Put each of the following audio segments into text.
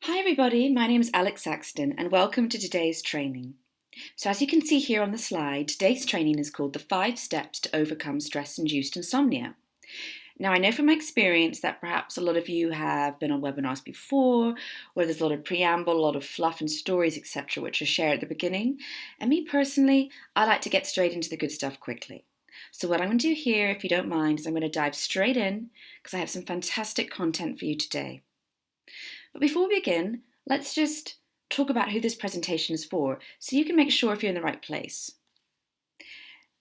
Hi everybody, my name is Alex Saxton and welcome to today's training. So as you can see here on the slide, today's training is called the 5 Steps to Overcome Stress-Induced Insomnia. Now I know from my experience that perhaps a lot of you have been on webinars before, where there's a lot of preamble, a lot of fluff and stories, etc., which are shared at the beginning. And me personally, I like to get straight into the good stuff quickly. So what I'm going to do here, if you don't mind, is I'm going to dive straight in because I have some fantastic content for you today. But before we begin, let's just talk about who this presentation is for, so you can make sure if you're in the right place.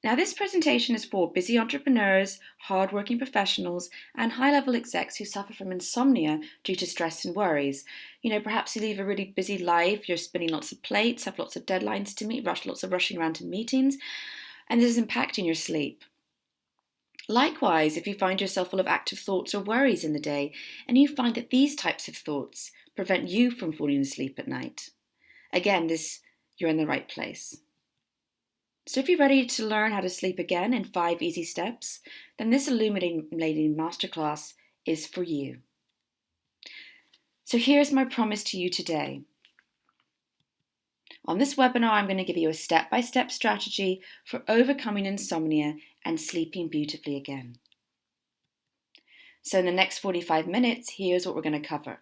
Now, this presentation is for busy entrepreneurs, hardworking professionals, and high-level execs who suffer from insomnia due to stress and worries. Perhaps you lead a really busy life, you're spinning lots of plates, have lots of deadlines to meet, lots of rushing around to meetings, and this is impacting your sleep. Likewise, if you find yourself full of active thoughts or worries in the day, and you find that these types of thoughts prevent you from falling asleep at night, again, you're in the right place. So if you're ready to learn how to sleep again in 5 easy steps, then this illuminating masterclass is for you. So here's my promise to you today. On this webinar, I'm going to give you a step-by-step strategy for overcoming insomnia and sleeping beautifully again. So in the next 45 minutes, here's what we're going to cover.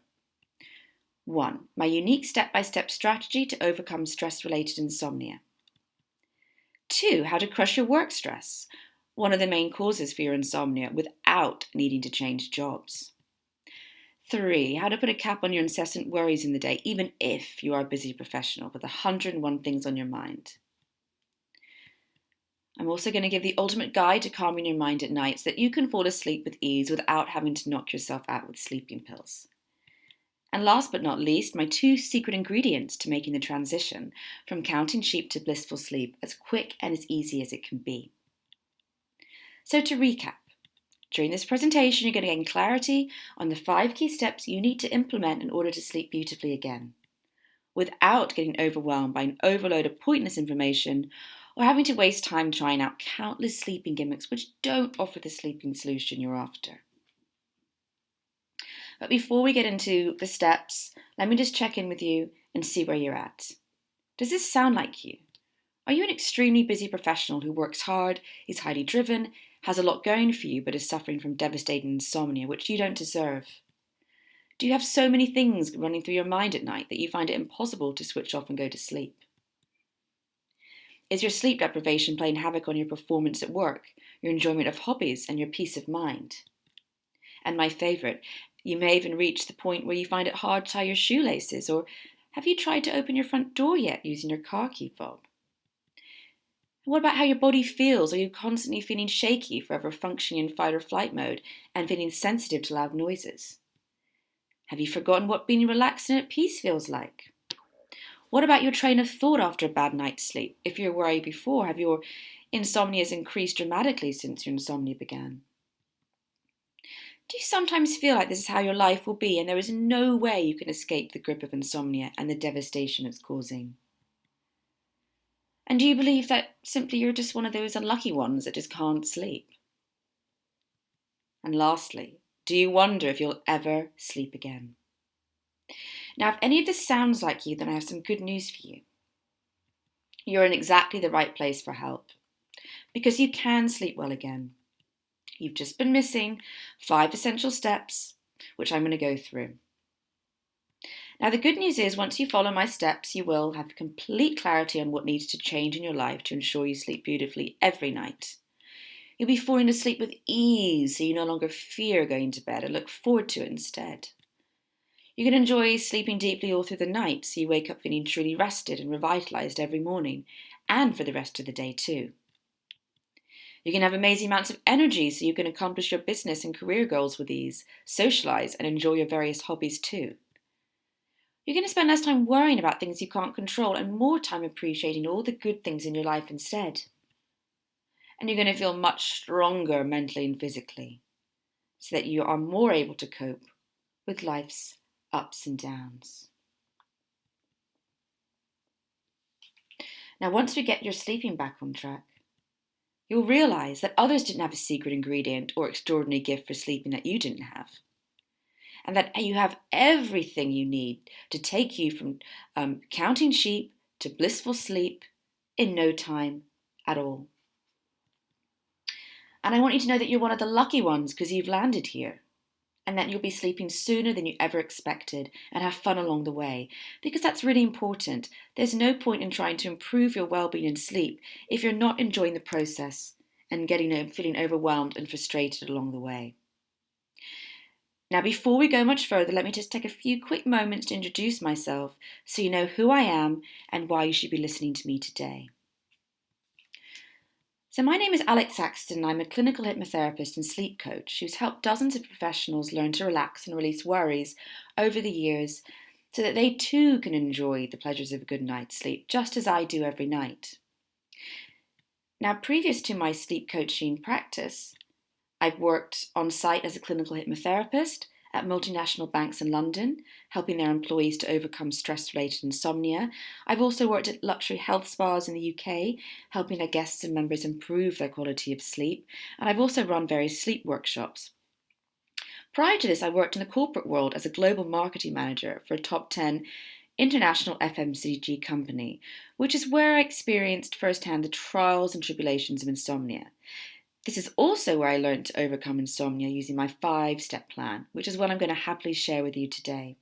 1. My unique step-by-step strategy to overcome stress-related insomnia. 2. How to crush your work stress, one of the main causes for your insomnia, without needing to change jobs. 3. How to put a cap on your incessant worries in the day, even if you are a busy professional with 101 things on your mind. I'm also going to give the ultimate guide to calming your mind at night so that you can fall asleep with ease without having to knock yourself out with sleeping pills. And last but not least, my 2 secret ingredients to making the transition from counting sheep to blissful sleep as quick and as easy as it can be. So to recap, during this presentation, you're going to gain clarity on the 5 key steps you need to implement in order to sleep beautifully again, without getting overwhelmed by an overload of pointless information or having to waste time trying out countless sleeping gimmicks which don't offer the sleeping solution you're after. But before we get into the steps, let me just check in with you and see where you're at. Does this sound like you? Are you an extremely busy professional who works hard, is highly driven, has a lot going for you, but is suffering from devastating insomnia, which you don't deserve? Do you have so many things running through your mind at night that you find it impossible to switch off and go to sleep? Is your sleep deprivation playing havoc on your performance at work, your enjoyment of hobbies, and your peace of mind? And my favourite, you may even reach the point where you find it hard to tie your shoelaces, or have you tried to open your front door yet using your car key fob? What about how your body feels? Are you constantly feeling shaky, forever functioning in fight or flight mode, and feeling sensitive to loud noises? Have you forgotten what being relaxed and at peace feels like? What about your train of thought after a bad night's sleep? If you were worried before, have your insomnia increased dramatically since your insomnia began? Do you sometimes feel like this is how your life will be and there is no way you can escape the grip of insomnia and the devastation it's causing? And do you believe that simply you're just one of those unlucky ones that just can't sleep? And lastly, do you wonder if you'll ever sleep again? Now, if any of this sounds like you, then I have some good news for you. You're in exactly the right place for help, because you can sleep well again. You've just been missing 5 essential steps, which I'm going to go through. Now, the good news is once you follow my steps, you will have complete clarity on what needs to change in your life to ensure you sleep beautifully every night. You'll be falling asleep with ease, so you no longer fear going to bed and look forward to it instead. You can enjoy sleeping deeply all through the night, so you wake up feeling truly rested and revitalised every morning, and for the rest of the day too. You can have amazing amounts of energy, so you can accomplish your business and career goals with ease, socialise and enjoy your various hobbies too. You're going to spend less time worrying about things you can't control and more time appreciating all the good things in your life instead. And you're going to feel much stronger mentally and physically, so that you are more able to cope with life's ups and downs. Now, once we get your sleeping back on track, you'll realise that others didn't have a secret ingredient or extraordinary gift for sleeping that you didn't have. and that you have everything you need to take you from counting sheep to blissful sleep in no time at all. And I want you to know that you're one of the lucky ones because you've landed here, and that you'll be sleeping sooner than you ever expected and have fun along the way, because that's really important. There's no point in trying to improve your well-being and sleep if you're not enjoying the process and feeling overwhelmed and frustrated along the way. Now, before we go much further, let me just take a few quick moments to introduce myself so you know who I am and why you should be listening to me today. So my name is Alex Saxton and I'm a clinical hypnotherapist and sleep coach who's helped dozens of professionals learn to relax and release worries over the years so that they too can enjoy the pleasures of a good night's sleep, just as I do every night. Now, previous to my sleep coaching practice, I've worked on site as a clinical hypnotherapist at multinational banks in London, helping their employees to overcome stress-related insomnia. I've also worked at luxury health spas in the UK, helping their guests and members improve their quality of sleep. And I've also run various sleep workshops. Prior to this, I worked in the corporate world as a global marketing manager for a top 10 international FMCG company, which is where I experienced firsthand the trials and tribulations of insomnia. This is also where I learned to overcome insomnia using my 5-step plan, which is what I'm going to happily share with you today.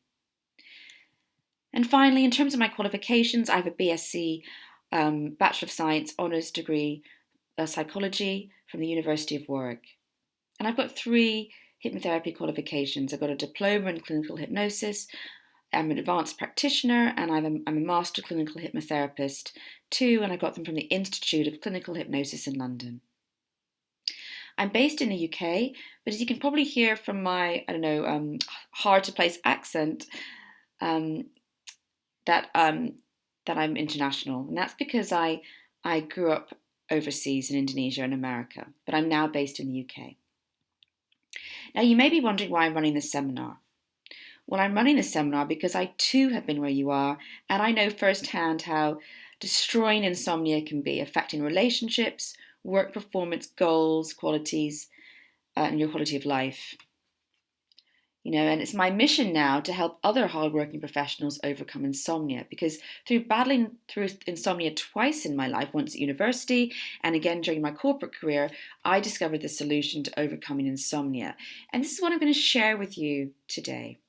And finally, in terms of my qualifications, I have a BSc, Bachelor of Science Honours degree, Psychology from the University of Warwick. And I've got 3 hypnotherapy qualifications. I've got a diploma in clinical hypnosis, I'm an advanced practitioner, and I'm a master clinical hypnotherapist too, and I got them from the Institute of Clinical Hypnosis in London. I'm based in the UK, but as you can probably hear from my, hard to place accent, that I'm international. And that's because I grew up overseas in Indonesia and America, but I'm now based in the UK. Now, you may be wondering why I'm running this seminar. Well, I'm running this seminar because I too have been where you are, and I know firsthand how destroying insomnia can be, affecting relationships, work performance, goals, qualities, and your quality of life. And it's my mission now to help other hardworking professionals overcome insomnia, because through battling through insomnia twice in my life, once at university and again during my corporate career, I discovered the solution to overcoming insomnia. And this is what I'm going to share with you today.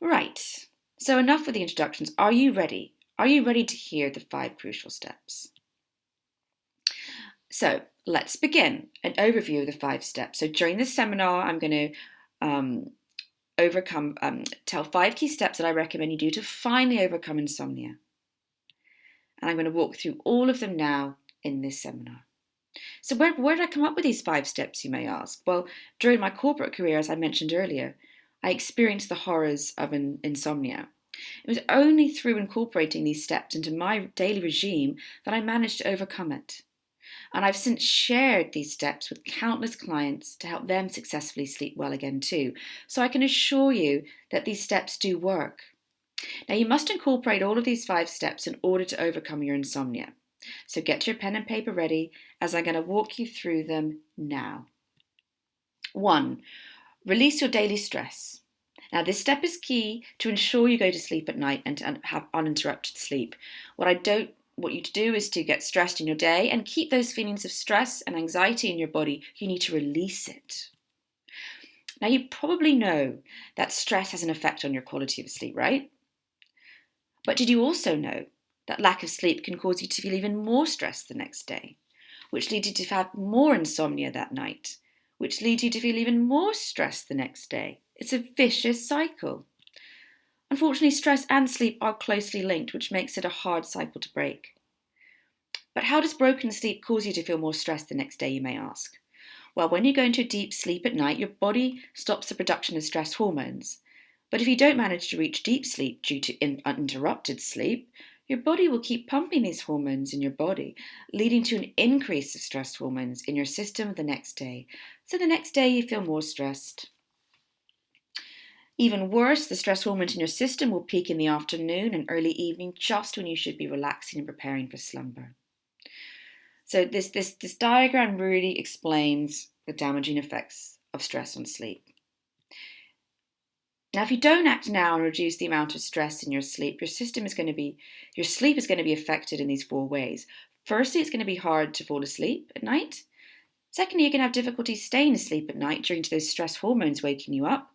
Right, so enough with the introductions. Are you ready? Are you ready to hear the 5 crucial steps? So let's begin. An overview of the 5 steps. So during this seminar, I'm going to tell 5 key steps that I recommend you do to finally overcome insomnia. And I'm going to walk through all of them now in this seminar. So where did I come up with these 5 steps, you may ask? Well, during my corporate career, as I mentioned earlier, I experienced the horrors of insomnia. It was only through incorporating these steps into my daily regime that I managed to overcome it. And I've since shared these steps with countless clients to help them successfully sleep well again too. So I can assure you that these steps do work. Now, you must incorporate all of these 5 steps in order to overcome your insomnia. So get your pen and paper ready, as I'm going to walk you through them now. 1. Release your daily stress. Now, this step is key to ensure you go to sleep at night and to have uninterrupted sleep. What I don't want you to do is to get stressed in your day and keep those feelings of stress and anxiety in your body. You need to release it. Now, you probably know that stress has an effect on your quality of sleep, right? But did you also know that lack of sleep can cause you to feel even more stressed the next day, which leads you to have more insomnia that night, which leads you to feel even more stressed the next day? It's a vicious cycle. Unfortunately, stress and sleep are closely linked, which makes it a hard cycle to break. But how does broken sleep cause you to feel more stressed the next day, you may ask? Well, when you go into deep sleep at night, your body stops the production of stress hormones. But if you don't manage to reach deep sleep due to uninterrupted sleep, your body will keep pumping these hormones in your body, leading to an increase of stress hormones in your system the next day. So the next day you feel more stressed. Even worse, the stress hormones in your system will peak in the afternoon and early evening, just when you should be relaxing and preparing for slumber. So this diagram really explains the damaging effects of stress on sleep. Now, if you don't act now and reduce the amount of stress in your sleep, your sleep is going to be affected in these 4 ways. Firstly, it's going to be hard to fall asleep at night. Secondly, you're going to have difficulty staying asleep at night due to those stress hormones waking you up.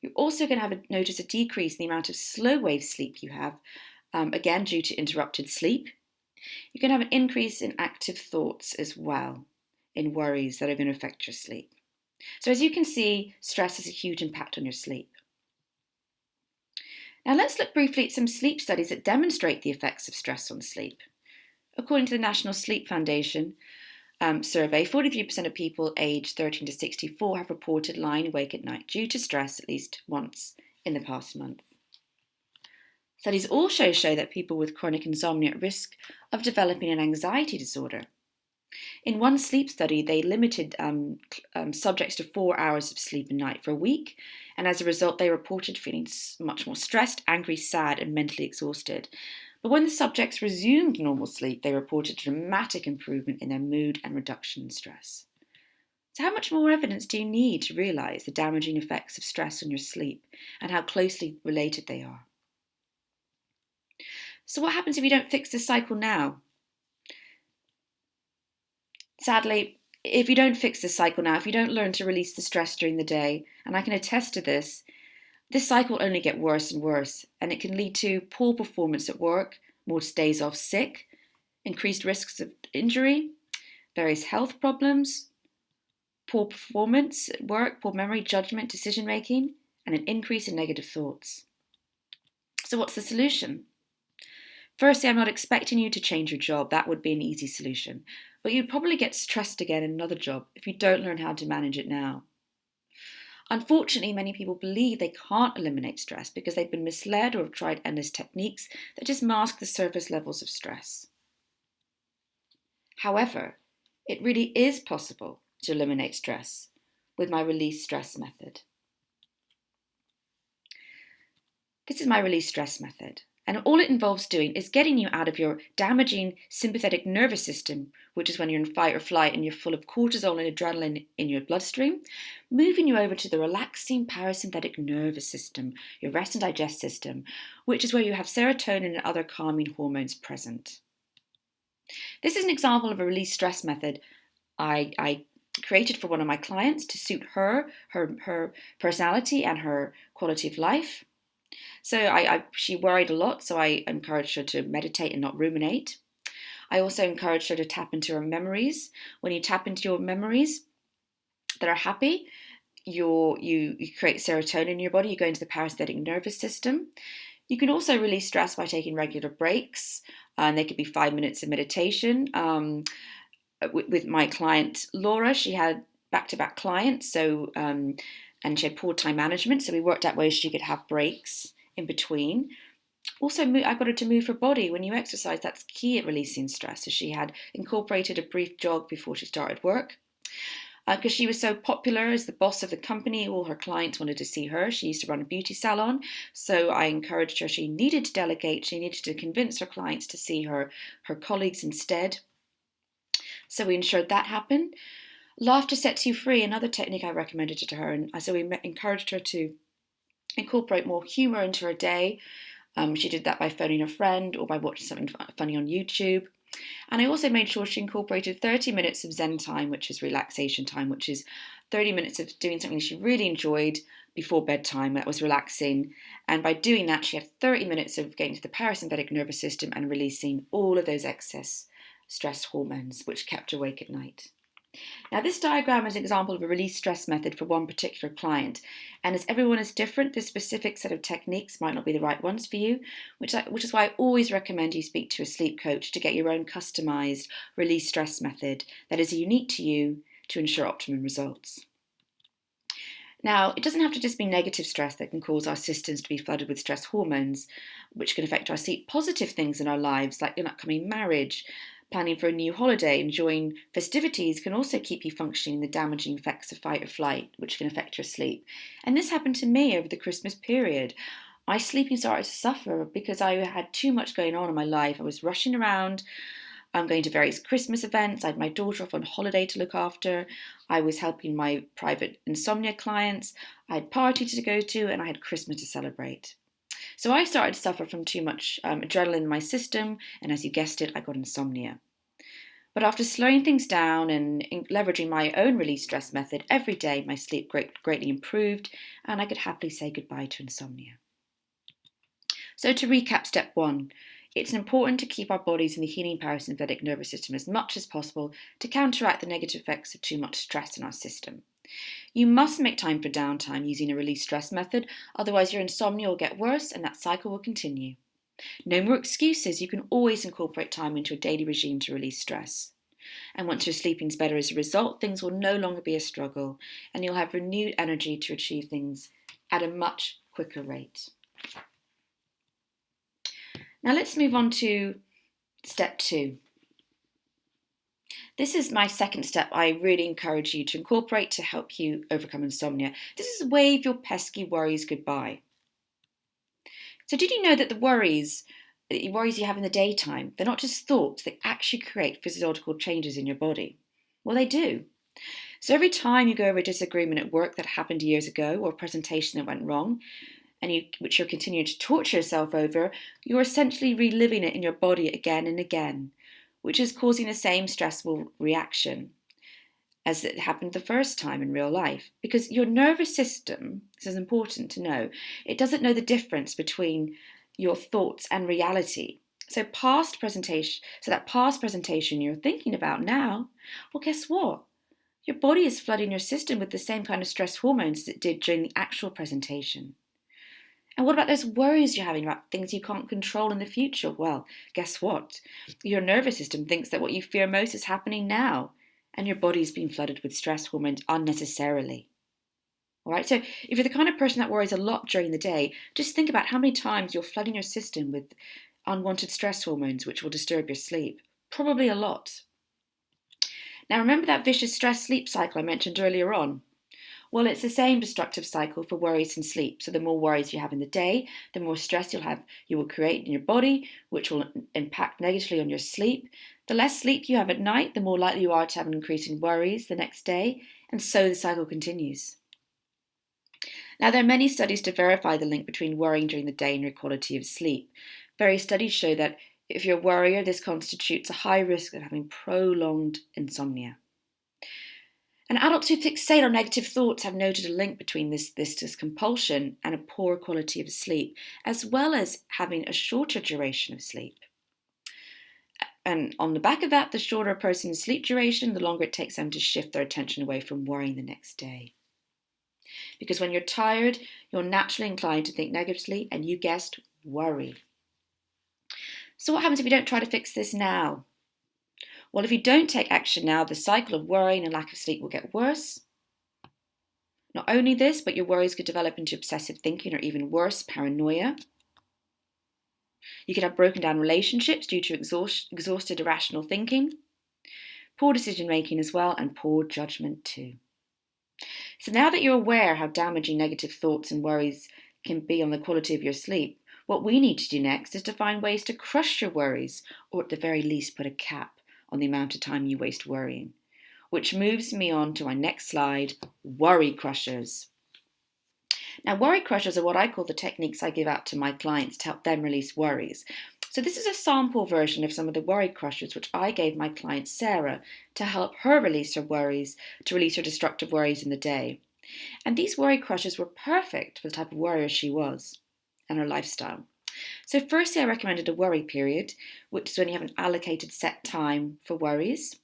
You're also going to notice a decrease in the amount of slow wave sleep you have, again due to interrupted sleep. You're going to have an increase in active thoughts as well, in worries that are going to affect your sleep. So as you can see, stress has a huge impact on your sleep. Now let's look briefly at some sleep studies that demonstrate the effects of stress on sleep. According to the National Sleep Foundation survey, 43% of people aged 13 to 64 have reported lying awake at night due to stress at least once in the past month. Studies also show that people with chronic insomnia are at risk of developing an anxiety disorder. In one sleep study, they limited subjects to 4 hours of sleep a night for a week, and as a result, they reported feeling much more stressed, angry, sad, and mentally exhausted. But when the subjects resumed normal sleep, they reported dramatic improvement in their mood and reduction in stress. So how much more evidence do you need to realise the damaging effects of stress on your sleep and how closely related they are? So what happens if you don't fix this cycle now? Sadly, if you don't fix this cycle now, if you don't learn to release the stress during the day, and I can attest to this cycle will only get worse and worse, and it can lead to poor performance at work, more days off sick, increased risks of injury, various health problems, poor performance at work, poor memory, judgment, decision making, and an increase in negative thoughts. So what's the solution? Firstly, I'm not expecting you to change your job. That would be an easy solution. But you'd probably get stressed again in another job if you don't learn how to manage it now. Unfortunately, many people believe they can't eliminate stress because they've been misled or have tried endless techniques that just mask the surface levels of stress. However, it really is possible to eliminate stress with my release stress method. This is my release stress method. And all it involves doing is getting you out of your damaging sympathetic nervous system, which is when you're in fight or flight and you're full of cortisol and adrenaline in your bloodstream, moving you over to the relaxing parasympathetic nervous system, your rest and digest system, which is where you have serotonin and other calming hormones present. This is an example of a release stress method I created for one of my clients to suit her personality and her quality of life. So she worried a lot, so I encouraged her to meditate and not ruminate. I also encouraged her to tap into her memories. When you tap into your memories that are happy, you create serotonin in your body, you go into the parasympathetic nervous system. You can also release stress by taking regular breaks, and they could be 5 minutes of meditation. With my client Laura, she had back-to-back clients, and she had poor time management, so we worked out ways she could have breaks in between. Also, I got her to move her body. When you exercise, that's key at releasing stress. So she had incorporated a brief jog before she started work. Because she was so popular as the boss of the company, all her clients wanted to see her. She used to run a beauty salon, so I encouraged her. She needed to delegate. She needed to convince her clients to see her colleagues instead. So we ensured that happened. Laughter sets you free, another technique I recommended to her, and so we encouraged her to incorporate more humour into her day. She did that by phoning a friend or by watching something funny on YouTube. And I also made sure she incorporated 30 minutes of Zen time, which is relaxation time, which is 30 minutes of doing something she really enjoyed before bedtime that was relaxing. And by doing that, she had 30 minutes of getting to the parasympathetic nervous system and releasing all of those excess stress hormones, which kept her awake at night. Now, this diagram is an example of a release stress method for one particular client, and as everyone is different, this specific set of techniques might not be the right ones for you, which is why I always recommend you speak to a sleep coach to get your own customised release stress method that is unique to you to ensure optimum results. Now, it doesn't have to just be negative stress that can cause our systems to be flooded with stress hormones, which can affect our sleep. Positive things in our lives, like an upcoming marriage, planning for a new holiday, enjoying festivities, can also keep you functioning the damaging effects of fight or flight, which can affect your sleep. And this happened to me over the Christmas period. My sleeping started to suffer because I had too much going on in my life. I was rushing around, I'm going to various Christmas events. I had my daughter off on holiday to look after. I was helping my private insomnia clients. I had parties to go to, and I had Christmas to celebrate. So I started to suffer from too much adrenaline in my system, and as you guessed it, I got insomnia. But after slowing things down and leveraging my own release stress method every day, my sleep greatly improved, and I could happily say goodbye to insomnia. So to recap, step 1, it's important to keep our bodies in the healing parasympathetic nervous system as much as possible to counteract the negative effects of too much stress in our system. You must make time for downtime using a release stress method, otherwise your insomnia will get worse and that cycle will continue. No more excuses, you can always incorporate time into a daily regime to release stress. And once your sleeping's better as a result, things will no longer be a struggle and you'll have renewed energy to achieve things at a much quicker rate. Now let's move on to step 2. This is my second step I really encourage you to incorporate to help you overcome insomnia. This is wave your pesky worries goodbye. So did you know that the worries you have in the daytime, they're not just thoughts, they actually create physiological changes in your body? Well, they do. So every time you go over a disagreement at work that happened years ago or a presentation that went wrong, which you're continuing to torture yourself over, you're essentially reliving it in your body again and again, which is causing the same stressful reaction as it happened the first time in real life. Because your nervous system, this is important to know, it doesn't know the difference between your thoughts and reality. So that past presentation you're thinking about now, well, guess what? Your body is flooding your system with the same kind of stress hormones as it did during the actual presentation. And what about those worries you're having about things you can't control in the future? Well, guess what? Your nervous system thinks that what you fear most is happening now, and your body's being flooded with stress hormones unnecessarily. All right, so if you're the kind of person that worries a lot during the day, just think about how many times you're flooding your system with unwanted stress hormones which will disturb your sleep. Probably a lot. Now remember that vicious stress-sleep cycle I mentioned earlier on? Well, it's the same destructive cycle for worries and sleep. So the more worries you have in the day, the more stress you will create in your body, which will impact negatively on your sleep. The less sleep you have at night, the more likely you are to have an increase in worries the next day, and so the cycle continues. Now, there are many studies to verify the link between worrying during the day and your quality of sleep. Various studies show that if you're a worrier, this constitutes a high risk of having prolonged insomnia. And adults who fixate on negative thoughts have noted a link between this compulsion and a poor quality of sleep, as well as having a shorter duration of sleep. And on the back of that, the shorter a person's sleep duration, the longer it takes them to shift their attention away from worrying the next day. Because when you're tired, you're naturally inclined to think negatively, and you guessed, worry. So what happens if you don't try to fix this now? Well, if you don't take action now, the cycle of worrying and lack of sleep will get worse. Not only this, but your worries could develop into obsessive thinking or even worse, paranoia. You could have broken down relationships due to exhausted irrational thinking, poor decision making as well, and poor judgment too. So now that you're aware how damaging negative thoughts and worries can be on the quality of your sleep, what we need to do next is to find ways to crush your worries, or at the very least put a cap on the amount of time you waste worrying. Which moves me on to my next slide, worry crushers. Now, worry crushers are what I call the techniques I give out to my clients to help them release worries. So this is a sample version of some of the worry crushers which I gave my client Sarah to help her release her worries, to release her destructive worries in the day. And these worry crushers were perfect for the type of worrier she was and her lifestyle. So firstly, I recommended a worry period, which is when you have an allocated set time for worries.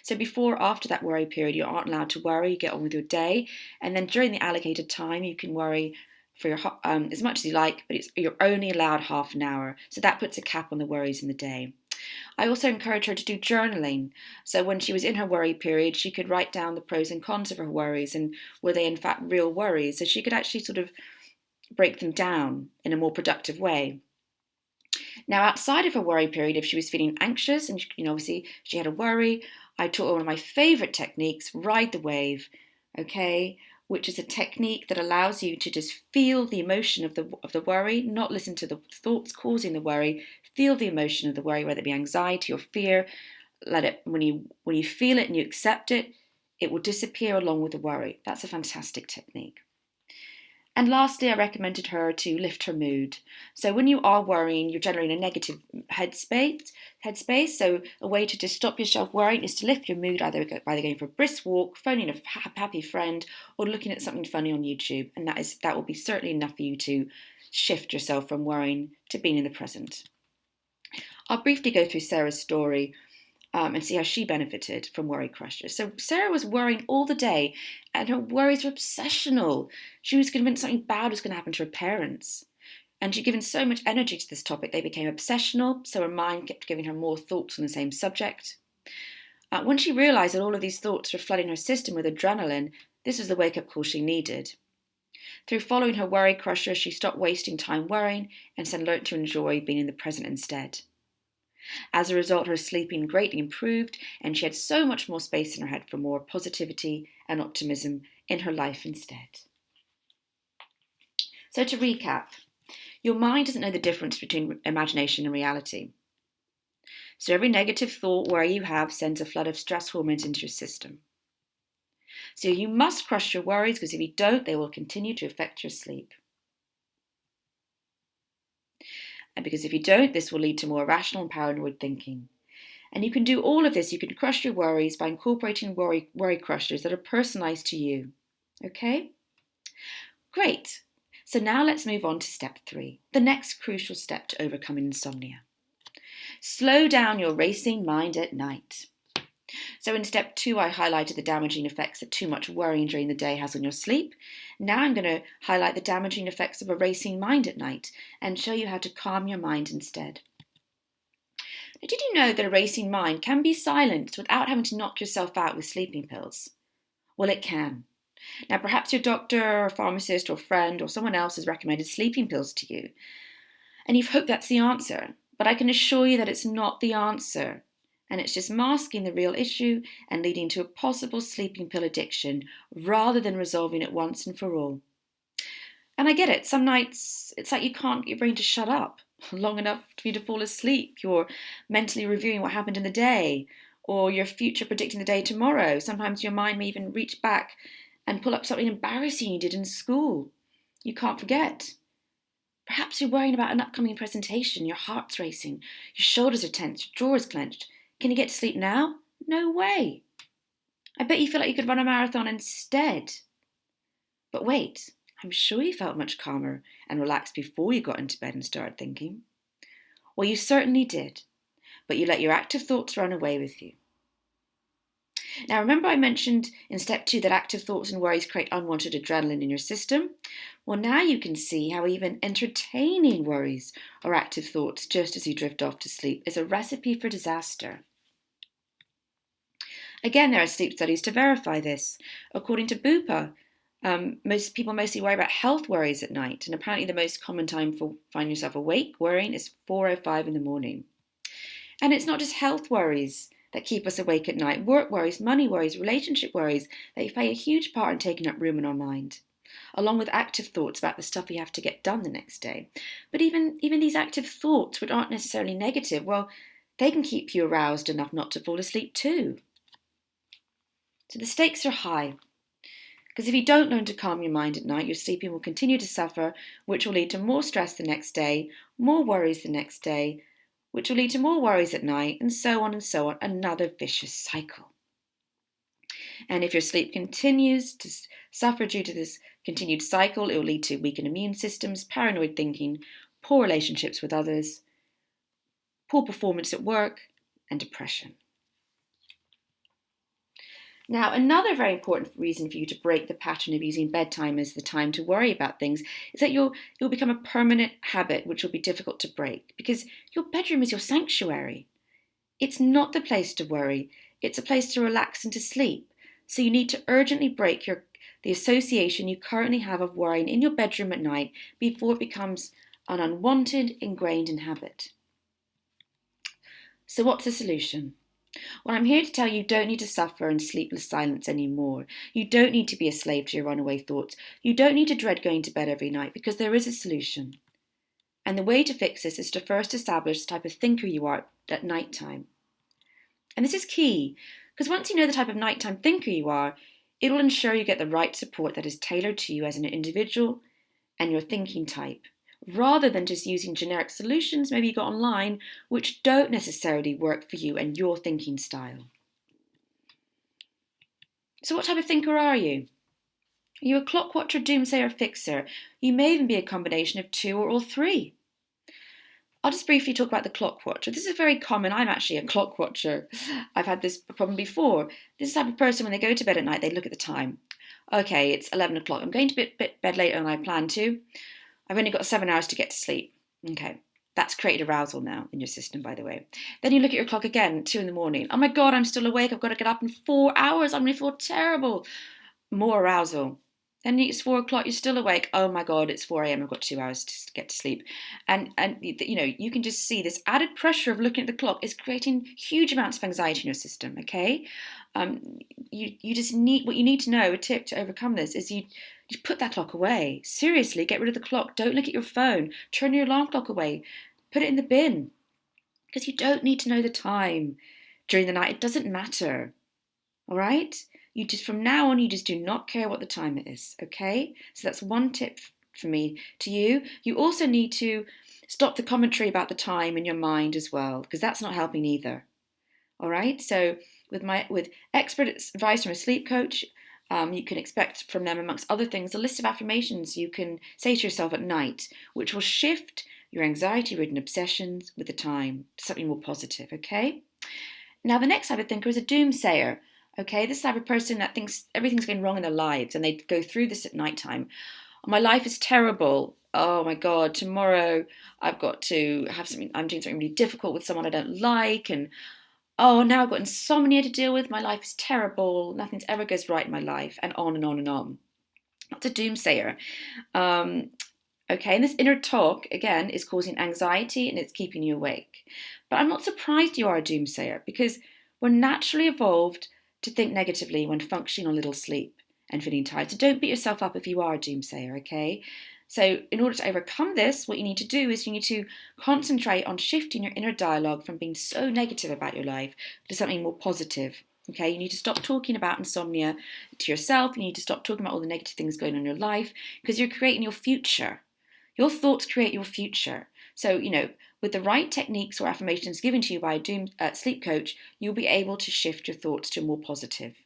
So before or after that worry period, you aren't allowed to worry, you get on with your day. And then during the allocated time, you can worry for as much as you like, but you're only allowed half an hour. So that puts a cap on the worries in the day. I also encouraged her to do journaling. So when she was in her worry period, she could write down the pros and cons of her worries and were they in fact real worries. So she could actually sort of break them down in a more productive way. Now, outside of her worry period, if she was feeling anxious and obviously she had a worry, I taught her one of my favourite techniques, ride the wave, okay, which is a technique that allows you to just feel the emotion of the worry, not listen to the thoughts causing the worry, feel the emotion of the worry, whether it be anxiety or fear, let it, when you feel it and you accept it, it will disappear along with the worry. That's a fantastic technique. And lastly, I recommended her to lift her mood. So when you are worrying, you're generally in a negative headspace. So a way to just stop yourself worrying is to lift your mood, either going for a brisk walk, phoning a happy friend, or looking at something funny on YouTube. And that will be certainly enough for you to shift yourself from worrying to being in the present. I'll briefly go through Sarah's story and see how she benefited from worry crushes. So Sarah was worrying all the day, and her worries were obsessional. She was convinced something bad was going to happen to her parents. And she'd given so much energy to this topic, they became obsessional, so her mind kept giving her more thoughts on the same subject. When she realised that all of these thoughts were flooding her system with adrenaline, this was the wake-up call she needed. Through following her worry crusher, she stopped wasting time worrying and instead learnt to enjoy being in the present instead. As a result, her sleeping greatly improved, and she had so much more space in her head for more positivity and optimism in her life instead. So to recap, your mind doesn't know the difference between imagination and reality. So every negative thought, worry you have sends a flood of stress hormones into your system. So you must crush your worries, because if you don't, they will continue to affect your sleep. And because if you don't, this will lead to more irrational and paranoid thinking. And you can do all of this. You can crush your worries by incorporating worry crushers that are personalised to you. Okay? Great. So now let's move on to step 3, the next crucial step to overcoming insomnia. Slow down your racing mind at night. So in step 2, I highlighted the damaging effects that too much worrying during the day has on your sleep. Now I'm going to highlight the damaging effects of a racing mind at night and show you how to calm your mind instead. Now, did you know that a racing mind can be silenced without having to knock yourself out with sleeping pills? Well, it can. Now, perhaps your doctor or pharmacist or friend or someone else has recommended sleeping pills to you, and you've hoped that's the answer, but I can assure you that it's not the answer. And it's just masking the real issue and leading to a possible sleeping pill addiction rather than resolving it once and for all. And I get it, some nights it's like you can't get your brain to shut up long enough for you to fall asleep. You're mentally reviewing what happened in the day, or your future predicting the day tomorrow. Sometimes your mind may even reach back and pull up something embarrassing you did in school. You can't forget. Perhaps you're worrying about an upcoming presentation, your heart's racing, your shoulders are tense, your jaw is clenched. Can you get to sleep now? No way. I bet you feel like you could run a marathon instead. But wait, I'm sure you felt much calmer and relaxed before you got into bed and started thinking. Well, you certainly did, but you let your active thoughts run away with you. Now, remember I mentioned in step 2 that active thoughts and worries create unwanted adrenaline in your system? Well, now you can see how even entertaining worries or active thoughts just as you drift off to sleep is a recipe for disaster. Again, there are sleep studies to verify this. According to Bupa, most people mostly worry about health worries at night, and apparently the most common time for finding yourself awake worrying is 4:05 in the morning. And it's not just health worries that keep us awake at night. Work worries, money worries, relationship worries, they play a huge part in taking up room in our mind, along with active thoughts about the stuff we have to get done the next day. But even these active thoughts, which aren't necessarily negative, well, they can keep you aroused enough not to fall asleep too. So the stakes are high, because if you don't learn to calm your mind at night, your sleeping will continue to suffer, which will lead to more stress the next day, more worries the next day, which will lead to more worries at night, and so on, another vicious cycle. And if your sleep continues to suffer due to this continued cycle, it will lead to weakened immune systems, paranoid thinking, poor relationships with others, poor performance at work, and depression. Now, another very important reason for you to break the pattern of using bedtime as the time to worry about things is that you'll become a permanent habit which will be difficult to break, because your bedroom is your sanctuary. It's not the place to worry, it's a place to relax and to sleep. So you need to urgently break the association you currently have of worrying in your bedroom at night before it becomes an unwanted, ingrained habit. So what's the solution? Well, I'm here to tell you don't need to suffer in sleepless silence anymore. You don't need to be a slave to your runaway thoughts. You don't need to dread going to bed every night, because there is a solution. And the way to fix this is to first establish the type of thinker you are at night time. And this is key, because once you know the type of nighttime thinker you are, it will ensure you get the right support that is tailored to you as an individual and your thinking type, rather than just using generic solutions maybe you got online which don't necessarily work for you and your thinking style. So what type of thinker are you? Are you a clock watcher, doomsayer, fixer? You may even be a combination of two or all three. I'll just briefly talk about the clock watcher. This is very common. I'm actually a clock watcher. I've had this problem before. This type of person, when they go to bed at night, they look at the time. Okay, it's 11 o'clock. I'm going to bed later than I planned to. I've only got 7 hours to get to sleep. Okay, that's created arousal now in your system, by the way. Then you look at your clock again, 2 in the morning. Oh my God, I'm still awake. I've got to get up in 4 hours. I'm going to feel terrible. More arousal. Then it's 4 o'clock, you're still awake. Oh my God, it's 4 a.m. I've got 2 hours to get to sleep. And you know, you can just see this added pressure of looking at the clock is creating huge amounts of anxiety in your system, okay? You just need, what you need to know, a tip to overcome this is you put that clock away. Seriously, get rid of the clock. Don't look at your phone. Turn your alarm clock away. Put it in the bin. Because you don't need to know the time during the night. It doesn't matter, all right? You just, from now on, you just do not care what the time it is, okay? So that's one tip for me to you. You also need to stop the commentary about the time in your mind as well, because that's not helping either, all right? So with expert advice from a sleep coach, you can expect from them, amongst other things, a list of affirmations you can say to yourself at night, which will shift your anxiety-ridden obsessions with the time to something more positive, okay? Now, the next type of thinker is a doomsayer. Okay, this type of person that thinks everything's going wrong in their lives and they go through this at night time. Oh, my life is terrible. Oh my God, tomorrow I've got to have something, I'm doing something really difficult with someone I don't like. And oh, now I've got insomnia to deal with. My life is terrible. Nothing ever goes right in my life, and on and on and on. That's a doomsayer. Okay, and this inner talk, again, is causing anxiety and it's keeping you awake. But I'm not surprised you are a doomsayer, because we're naturally evolved to think negatively when functioning on little sleep and feeling tired. So don't beat yourself up if you are a doomsayer, okay? So in order to overcome this, what you need to do is you need to concentrate on shifting your inner dialogue from being so negative about your life to something more positive, okay? You need to stop talking about insomnia to yourself. You need to stop talking about all the negative things going on in your life, because you're creating your future. Your thoughts create your future. So, you know, with the right techniques or affirmations given to you by a sleep coach, you'll be able to shift your thoughts to a more positive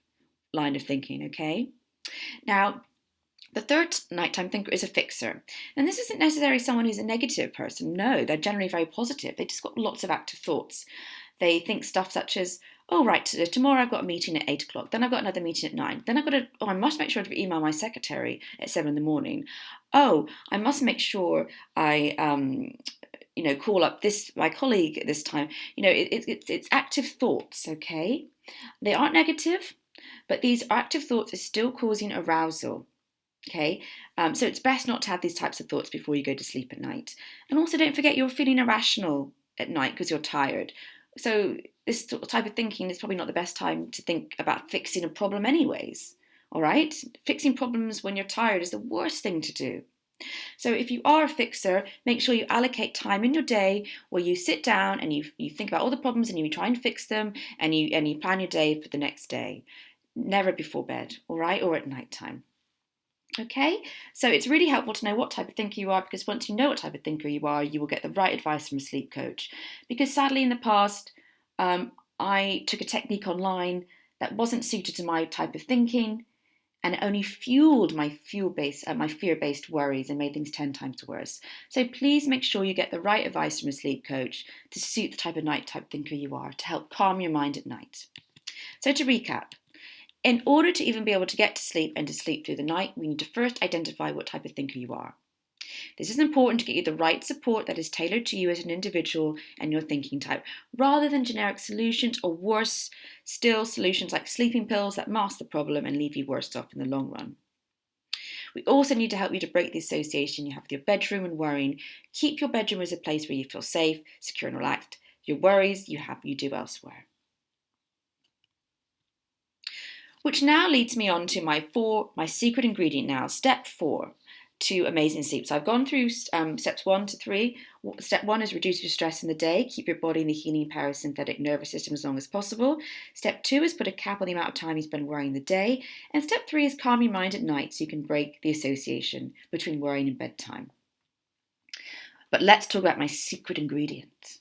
line of thinking, okay? Now, the third nighttime thinker is a fixer. And this isn't necessarily someone who's a negative person. No, they're generally very positive. They just got lots of active thoughts. They think stuff such as, oh, right, tomorrow I've got a meeting at 8 o'clock. Then I've got another meeting at 9. Then I've got to, oh, I must make sure to email my secretary at 7 in the morning. Oh, I must make sure I, call up my colleague at this time. You know, it's active thoughts, okay? They aren't negative, but these active thoughts are still causing arousal. Okay, so it's best not to have these types of thoughts before you go to sleep at night. And also don't forget you're feeling irrational at night because you're tired. So this type of thinking is probably not the best time to think about fixing a problem anyways. All right, fixing problems when you're tired is the worst thing to do. So if you are a fixer, make sure you allocate time in your day where you sit down and you think about all the problems and you try and fix them, and you plan your day for the next day. Never before bed, all right, or at night time. Okay, so it's really helpful to know what type of thinker you are, because once you know what type of thinker you are, you will get the right advice from a sleep coach. Because sadly in the past, I took a technique online that wasn't suited to my type of thinking, and it only fueled my fear-based worries and made things 10 times worse. So please make sure you get the right advice from a sleep coach to suit the type of night type thinker you are, to help calm your mind at night. So to recap, in order to even be able to get to sleep and to sleep through the night, we need to first identify what type of thinker you are. This is important to get you the right support that is tailored to you as an individual and your thinking type, rather than generic solutions, or worse still, solutions like sleeping pills that mask the problem and leave you worse off in the long run. We also need to help you to break the association you have with your bedroom and worrying. Keep your bedroom as a place where you feel safe, secure and relaxed. Your worries you do elsewhere. Which now leads me on to my secret ingredient now, step 4. to amazing sleep. So I've gone through steps 1 to 3. Step 1 is reduce your stress in the day, keep your body in the healing parasympathetic nervous system as long as possible. Step 2 is put a cap on the amount of time you spend worrying in the day. And step 3 is calm your mind at night so you can break the association between worrying and bedtime. But let's talk about my secret ingredient.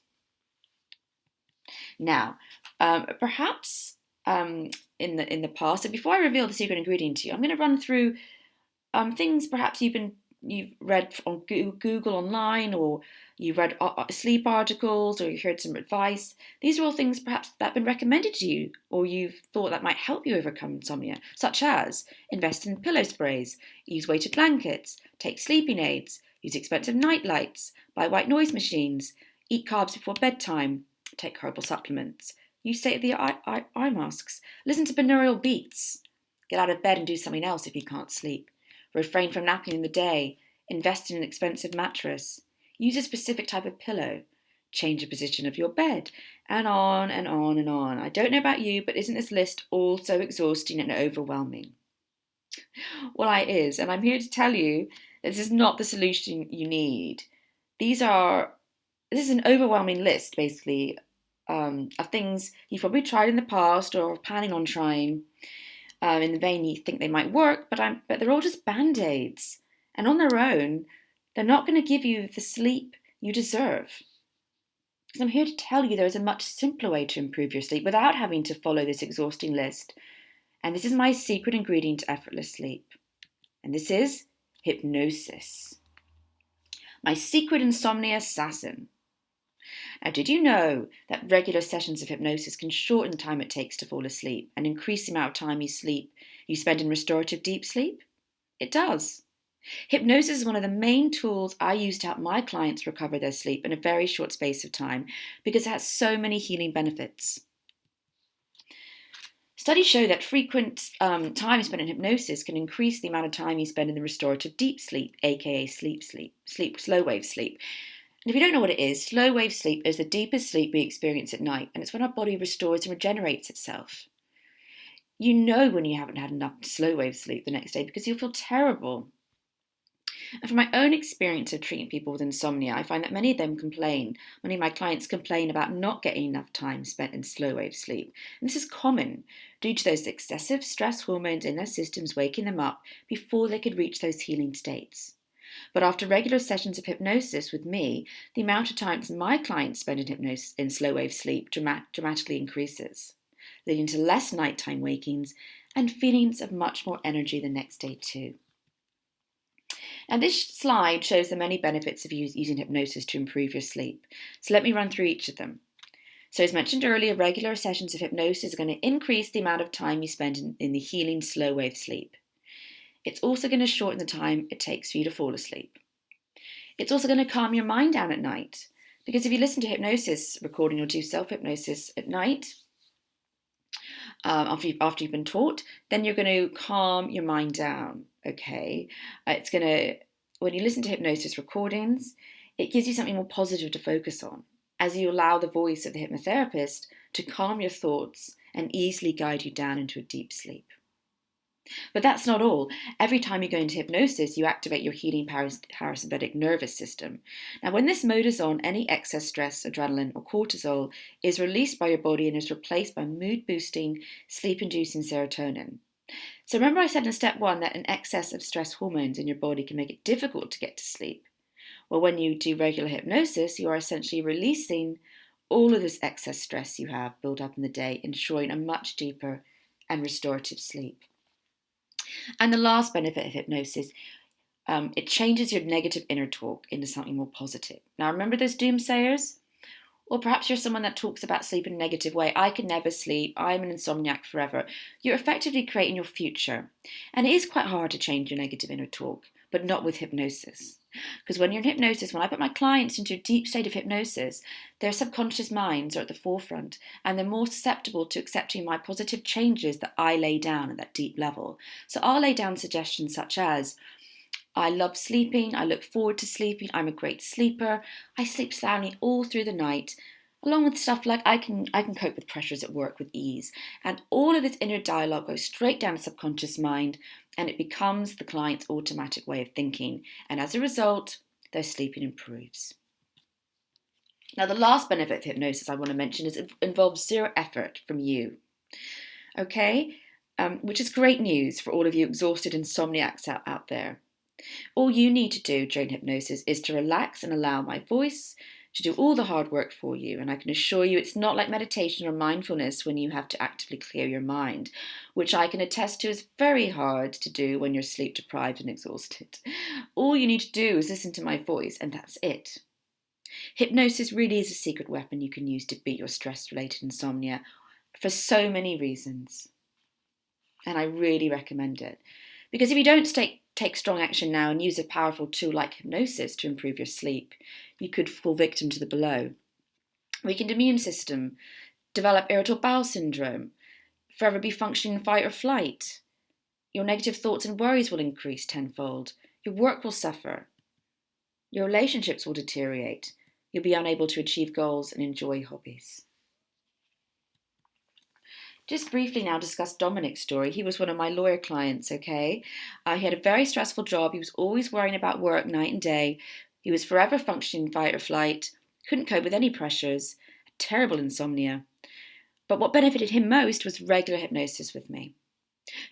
Now, perhaps in the past, so before I reveal the secret ingredient to you, I'm going to run through things perhaps you've read on Google online, or you've read sleep articles, or you heard some advice. These are all things perhaps that have been recommended to you, or you've thought that might help you overcome insomnia, such as invest in pillow sprays, use weighted blankets, take sleeping aids, use expensive night lights, buy white noise machines, eat carbs before bedtime, take herbal supplements, use state-of-the-art eye masks, listen to binaural beats, get out of bed and do something else if you can't sleep, refrain from napping in the day, invest in an expensive mattress, use a specific type of pillow, change the position of your bed, and on and on and on. I don't know about you, but isn't this list all so exhausting and overwhelming? Well, it is, and I'm here to tell you that this is not the solution you need. This is an overwhelming list, basically, of things you've probably tried in the past or are planning on trying. In the vein you think they might work, but they're all just band-aids. And on their own, they're not going to give you the sleep you deserve. Because I'm here to tell you there's a much simpler way to improve your sleep without having to follow this exhausting list. And this is my secret ingredient to effortless sleep. And this is hypnosis. My secret insomnia assassin. Now, did you know that regular sessions of hypnosis can shorten the time it takes to fall asleep and increase the amount of time you spend in restorative deep sleep? It does. Hypnosis is one of the main tools I use to help my clients recover their sleep in a very short space of time because it has so many healing benefits. Studies show that frequent time spent in hypnosis can increase the amount of time you spend in the restorative deep sleep, aka slow wave sleep. And if you don't know what it is, slow wave sleep is the deepest sleep we experience at night, and it's when our body restores and regenerates itself. You know when you haven't had enough slow wave sleep the next day because you'll feel terrible. And from my own experience of treating people with insomnia, I find that many of my clients complain about not getting enough time spent in slow wave sleep. And this is common due to those excessive stress hormones in their systems waking them up before they could reach those healing states. But after regular sessions of hypnosis with me, the amount of time my clients spend in slow wave sleep dramatically increases, leading to less nighttime wakings and feelings of much more energy the next day too. And this slide shows the many benefits of using hypnosis to improve your sleep. So let me run through each of them. So as mentioned earlier, regular sessions of hypnosis are going to increase the amount of time you spend in the healing slow wave sleep. It's also going to shorten the time it takes for you to fall asleep. It's also going to calm your mind down at night, because if you listen to hypnosis recording or do self-hypnosis at night, after you've been taught, then you're going to calm your mind down, okay? When you listen to hypnosis recordings, it gives you something more positive to focus on, as you allow the voice of the hypnotherapist to calm your thoughts and easily guide you down into a deep sleep. But that's not all. Every time you go into hypnosis, you activate your healing parasympathetic nervous system. Now, when this mode is on, any excess stress, adrenaline, or cortisol is released by your body and is replaced by mood-boosting, sleep-inducing serotonin. So remember I said in step 1 that an excess of stress hormones in your body can make it difficult to get to sleep. Well, when you do regular hypnosis, you are essentially releasing all of this excess stress you have built up in the day, ensuring a much deeper and restorative sleep. And the last benefit of hypnosis, it changes your negative inner talk into something more positive. Now, remember those doomsayers? Or perhaps you're someone that talks about sleep in a negative way. I can never sleep. I'm an insomniac forever. You're effectively creating your future. And it is quite hard to change your negative inner talk, but not with hypnosis. Because when you're in hypnosis, when I put my clients into a deep state of hypnosis, their subconscious minds are at the forefront and they're more susceptible to accepting my positive changes that I lay down at that deep level. So I'll lay down suggestions such as, I love sleeping, I look forward to sleeping, I'm a great sleeper, I sleep soundly all through the night, Along with stuff like I can cope with pressures at work with ease. And all of this inner dialogue goes straight down the subconscious mind and it becomes the client's automatic way of thinking. And as a result, their sleeping improves. Now, the last benefit of hypnosis I want to mention is it involves zero effort from you. Okay? Which is great news for all of you exhausted insomniacs out there. All you need to do during hypnosis is to relax and allow my voice to do all the hard work for you. And I can assure you it's not like meditation or mindfulness when you have to actively clear your mind, which I can attest to is very hard to do when you're sleep deprived and exhausted. All you need to do is listen to my voice, and that's it. Hypnosis really is a secret weapon you can use to beat your stress-related insomnia for so many reasons. And I really recommend it. Because if you don't take strong action now and use a powerful tool like hypnosis to improve your sleep, you could fall victim to the below. Weakened immune system, develop irritable bowel syndrome, forever be functioning in fight or flight. Your negative thoughts and worries will increase tenfold. Your work will suffer. Your relationships will deteriorate. You'll be unable to achieve goals and enjoy hobbies. Just briefly now discuss Dominic's story. He was one of my lawyer clients, okay? He had a very stressful job. He was always worrying about work night and day. He was forever functioning fight or flight, couldn't cope with any pressures, terrible insomnia. But what benefited him most was regular hypnosis with me.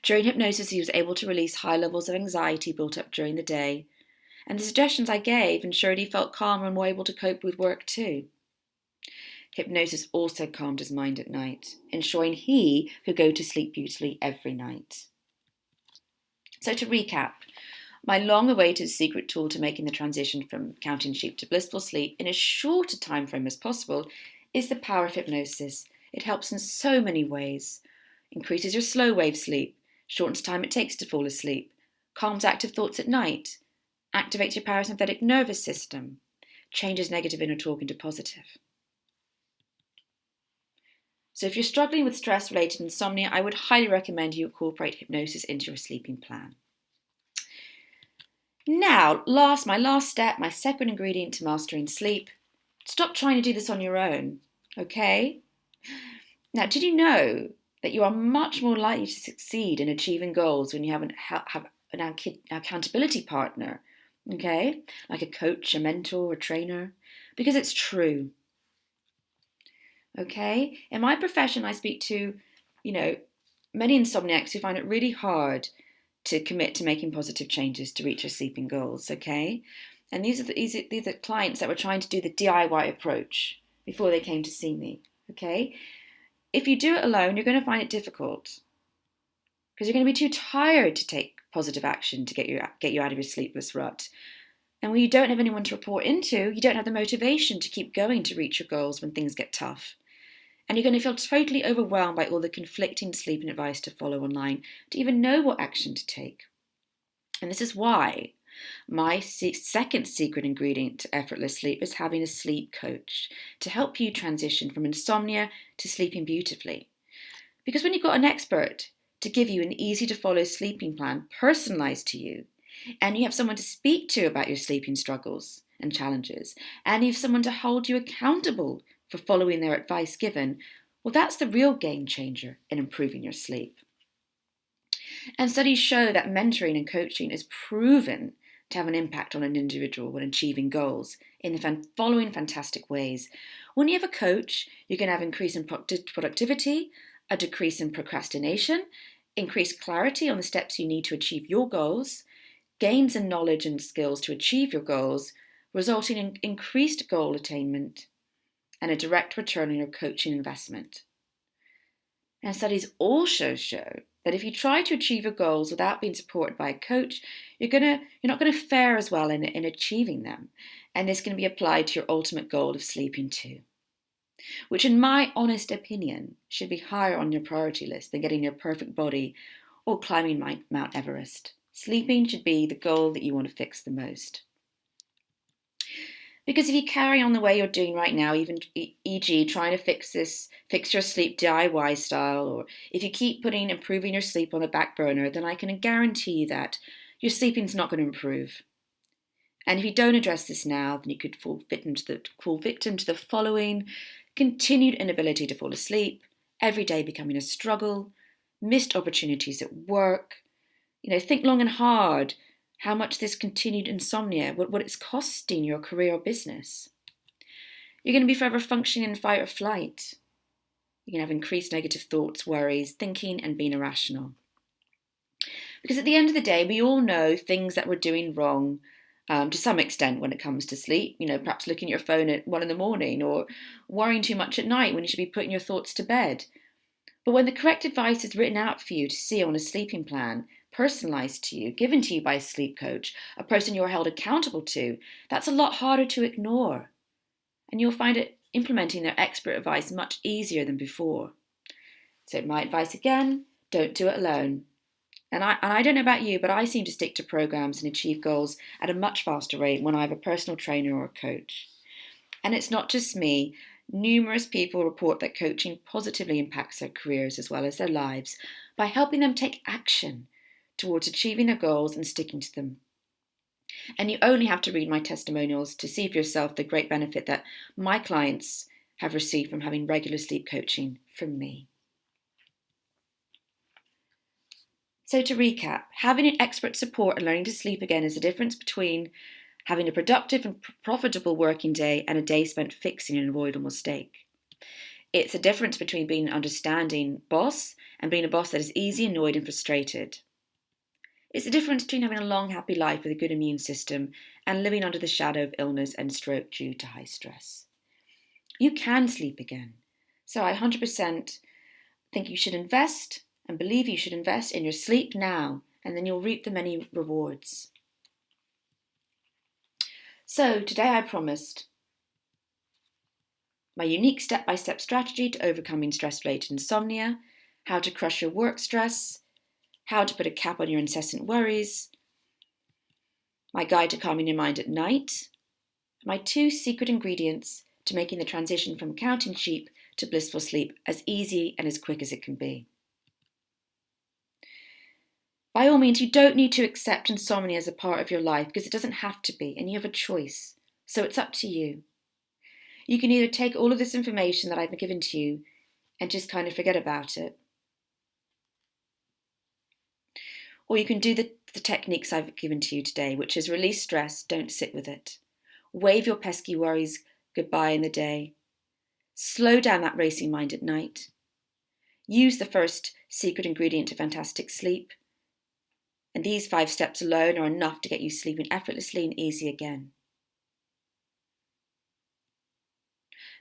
During hypnosis, he was able to release high levels of anxiety built up during the day. And the suggestions I gave ensured he felt calmer and more able to cope with work too. Hypnosis also calmed his mind at night, ensuring he could go to sleep beautifully every night. So to recap, my long-awaited secret tool to making the transition from counting sheep to blissful sleep in as short a time frame as possible is the power of hypnosis. It helps in so many ways. Increases your slow wave sleep, shortens time it takes to fall asleep, calms active thoughts at night, activates your parasympathetic nervous system, changes negative inner talk into positive. So if you're struggling with stress-related insomnia, I would highly recommend you incorporate hypnosis into your sleeping plan. Now, my last step, my second ingredient to mastering sleep, stop trying to do this on your own, okay? Now, did you know that you are much more likely to succeed in achieving goals when you have an accountability partner, okay? Like a coach, a mentor, a trainer, because it's true. Okay, in my profession, I speak to, many insomniacs who find it really hard to commit to making positive changes to reach their sleeping goals. Okay, and these are clients that were trying to do the DIY approach before they came to see me. Okay, if you do it alone, you're going to find it difficult because you're going to be too tired to take positive action to get you out of your sleepless rut. And when you don't have anyone to report into, you don't have the motivation to keep going to reach your goals when things get tough. And you're going to feel totally overwhelmed by all the conflicting sleeping advice to follow online to even know what action to take. And this is why my second secret ingredient to effortless sleep is having a sleep coach to help you transition from insomnia to sleeping beautifully. Because when you've got an expert to give you an easy to follow sleeping plan personalized to you, and you have someone to speak to about your sleeping struggles and challenges, and you have someone to hold you accountable for following their advice given, well, that's the real game changer in improving your sleep. And studies show that mentoring and coaching is proven to have an impact on an individual when achieving goals in the following fantastic ways. When you have a coach, you're going to have increase in productivity, a decrease in procrastination, increased clarity on the steps you need to achieve your goals, gains in knowledge and skills to achieve your goals, resulting in increased goal attainment and a direct return on your coaching investment. And studies also show that if you try to achieve your goals without being supported by a coach, you're not going to fare as well in achieving them. And this can be applied to your ultimate goal of sleeping too, which in my honest opinion should be higher on your priority list than getting your perfect body or climbing Mount Everest. Sleeping should be the goal that you want to fix the most. Because if you carry on the way you're doing right now, even e.g. trying to fix your sleep DIY style, or if you keep putting improving your sleep on the back burner, then I can guarantee you that your sleeping's not going to improve. And if you don't address this now, then you could fall victim to the following continued inability to fall asleep, every day becoming a struggle, missed opportunities at work. Think long and hard how much this continued insomnia, what it's costing your career or business. You're going to be forever functioning in fight or flight. You can have increased negative thoughts, worries, thinking, and being irrational. Because at the end of the day, we all know things that we're doing wrong to some extent when it comes to sleep. Perhaps looking at your phone at 1 a.m, or worrying too much at night when you should be putting your thoughts to bed. But when the correct advice is written out for you to see on a sleeping plan, personalised to you, given to you by a sleep coach, a person you're held accountable to, that's a lot harder to ignore. And you'll find it implementing their expert advice much easier than before. So my advice again, don't do it alone. And I don't know about you, but I seem to stick to programs and achieve goals at a much faster rate when I have a personal trainer or a coach. And it's not just me. Numerous people report that coaching positively impacts their careers as well as their lives by helping them take action towards achieving their goals and sticking to them. And you only have to read my testimonials to see for yourself the great benefit that my clients have received from having regular sleep coaching from me. So to recap, having an expert support and learning to sleep again is the difference between having a productive and profitable working day and a day spent fixing an avoidable mistake. It's a difference between being an understanding boss and being a boss that is easy, annoyed and frustrated. It's the difference between having a long, happy life with a good immune system and living under the shadow of illness and stroke due to high stress. You can sleep again. So I 100% think you should invest and believe you should invest in your sleep now, and then you'll reap the many rewards. So today I promised my unique step-by-step strategy to overcoming stress-related insomnia, how to crush your work stress, how to put a cap on your incessant worries, my guide to calming your mind at night, my 2 secret ingredients to making the transition from counting sheep to blissful sleep as easy and as quick as it can be. By all means, you don't need to accept insomnia as a part of your life because it doesn't have to be, and you have a choice. So it's up to you. You can either take all of this information that I've given to you and just kind of forget about it. Or you can do the techniques I've given to you today, which is release stress, don't sit with it. Wave your pesky worries goodbye in the day. Slow down that racing mind at night. Use the first secret ingredient to fantastic sleep. And these 5 steps alone are enough to get you sleeping effortlessly and easy again.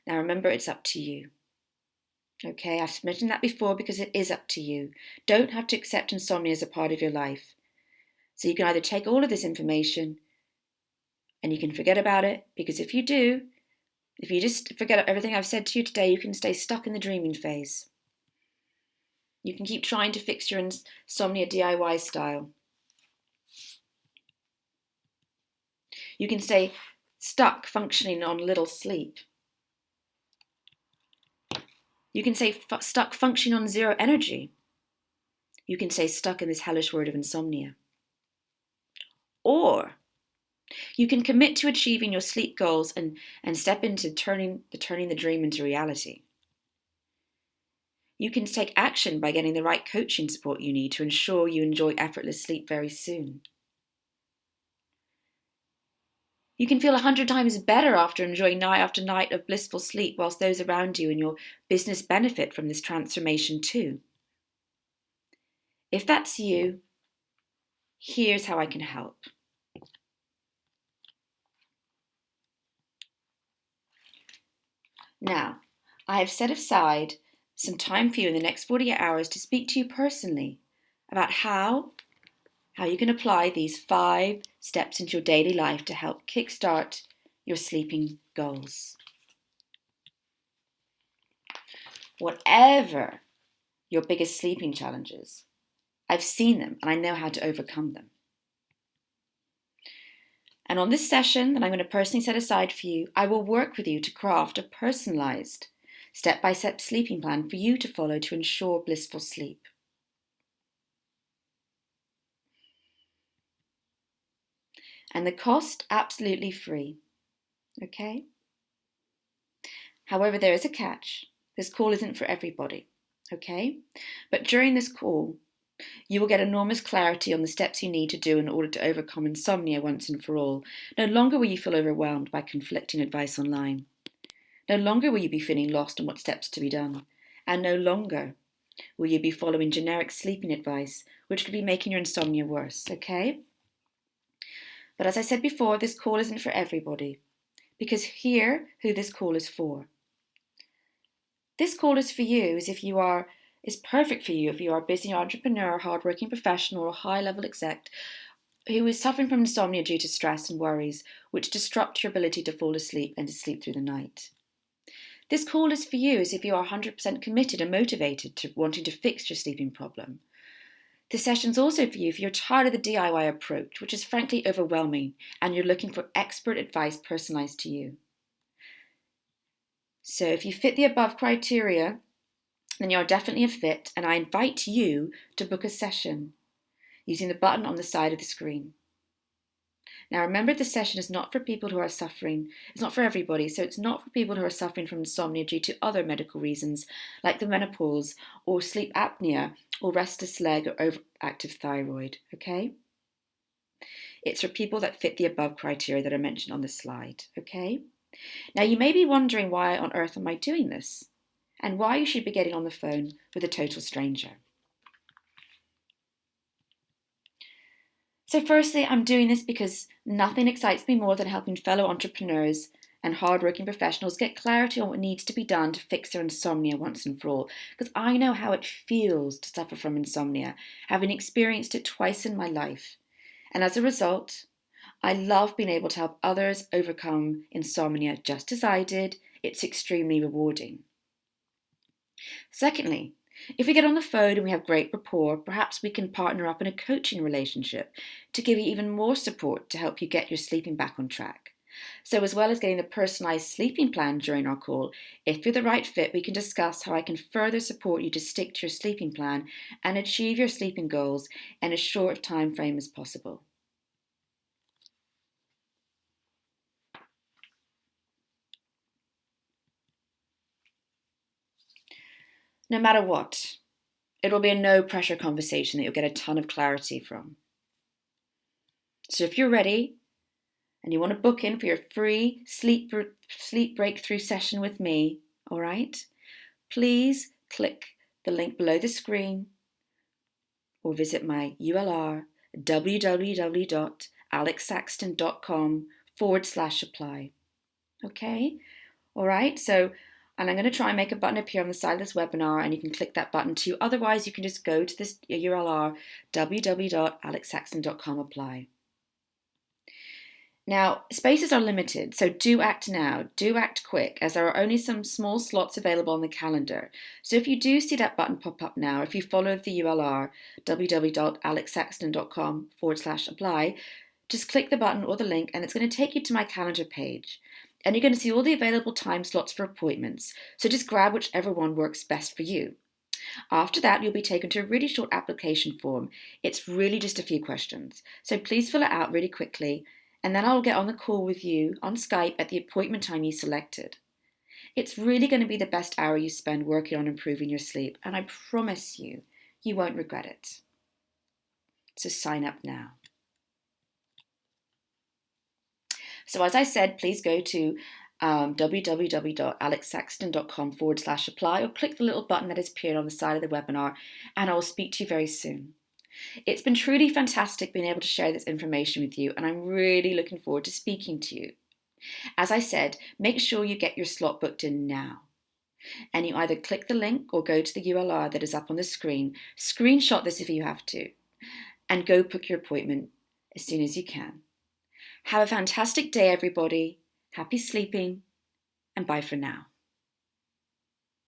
Now remember, it's up to you. Okay, I've mentioned that before because it is up to you. Don't have to accept insomnia as a part of your life. So you can either take all of this information and you can forget about it, because if you do, if you just forget everything I've said to you today, you can stay stuck in the dreaming phase. You can keep trying to fix your insomnia DIY style. You can stay stuck functioning on little sleep. You can stay stuck functioning on zero energy. You can stay stuck in this hellish word of insomnia. Or you can commit to achieving your sleep goals and step into turning the dream into reality. You can take action by getting the right coaching support you need to ensure you enjoy effortless sleep very soon. You can feel 100 times better after enjoying night after night of blissful sleep, whilst those around you and your business benefit from this transformation too. If that's you, here's how I can help. Now, I have set aside some time for you in the next 48 hours to speak to you personally about how you can apply these 5 steps into your daily life to help kickstart your sleeping goals. Whatever your biggest sleeping challenges, I've seen them and I know how to overcome them. And on this session that I'm going to personally set aside for you, I will work with you to craft a personalised step-by-step sleeping plan for you to follow to ensure blissful sleep. And the cost, absolutely free. Okay? However, there is a catch. This call isn't for everybody, okay? But during this call, you will get enormous clarity on the steps you need to do in order to overcome insomnia once and for all. No longer will you feel overwhelmed by conflicting advice online. No longer will you be feeling lost on what steps to be done. And no longer will you be following generic sleeping advice, which could be making your insomnia worse, okay? But as I said before, this call isn't for everybody, because hear who this call is for. This call is for you is perfect for you if you are a busy entrepreneur, hardworking professional, or high-level exec who is suffering from insomnia due to stress and worries, which disrupt your ability to fall asleep and to sleep through the night. This call is for you as if you are 100% committed and motivated to wanting to fix your sleeping problem. This session's also for you if you're tired of the DIY approach, which is frankly overwhelming, and you're looking for expert advice personalised to you. So if you fit the above criteria, then you're definitely a fit, and I invite you to book a session using the button on the side of the screen. Now remember, this session is not for people who are suffering, it's not for everybody, so it's not for people who are suffering from insomnia due to other medical reasons like the menopause or sleep apnea or restless leg or overactive thyroid, okay? It's for people that fit the above criteria that are mentioned on this slide, okay? Now you may be wondering why on earth am I doing this and why you should be getting on the phone with a total stranger. So firstly, I'm doing this because nothing excites me more than helping fellow entrepreneurs and hardworking professionals get clarity on what needs to be done to fix their insomnia once and for all. Because I know how it feels to suffer from insomnia, having experienced it twice in my life. And as a result, I love being able to help others overcome insomnia just as I did. It's extremely rewarding. Secondly, if we get on the phone and we have great rapport, perhaps we can partner up in a coaching relationship to give you even more support to help you get your sleeping back on track. So as well as getting a personalised sleeping plan during our call, if you're the right fit, we can discuss how I can further support you to stick to your sleeping plan and achieve your sleeping goals in as short a time frame as possible. No matter what, it will be a no-pressure conversation that you'll get a ton of clarity from. So if you're ready and you want to book in for your free sleep breakthrough session with me, all right, please click the link below the screen or visit my URL www.alexsaxton.com/apply. Okay, all right, and I'm going to try and make a button appear on the side of this webinar, and you can click that button too. Otherwise, you can just go to this URL, www.alexsaxton.com/apply. Now, spaces are limited, so do act now, do act quick, as there are only some small slots available on the calendar. So if you do see that button pop up now, if you follow the URL, www.alexsaxton.com/apply, just click the button or the link, and it's going to take you to my calendar page. And you're going to see all the available time slots for appointments, so just grab whichever one works best for you. After that, you'll be taken to a really short application form. It's really just a few questions, so please fill it out really quickly, and then I'll get on the call with you on Skype at the appointment time you selected. It's really going to be the best hour you spend working on improving your sleep, and I promise you, you won't regret it. So sign up now. So as I said, please go to www.alexsaxton.com/apply or click the little button that has appeared on the side of the webinar, and I will speak to you very soon. It's been truly fantastic being able to share this information with you, and I'm really looking forward to speaking to you. As I said, make sure you get your slot booked in now. And you either click the link or go to the URL that is up on the screen, screenshot this if you have to, and go book your appointment as soon as you can. Have a fantastic day, everybody. Happy sleeping, and bye for now.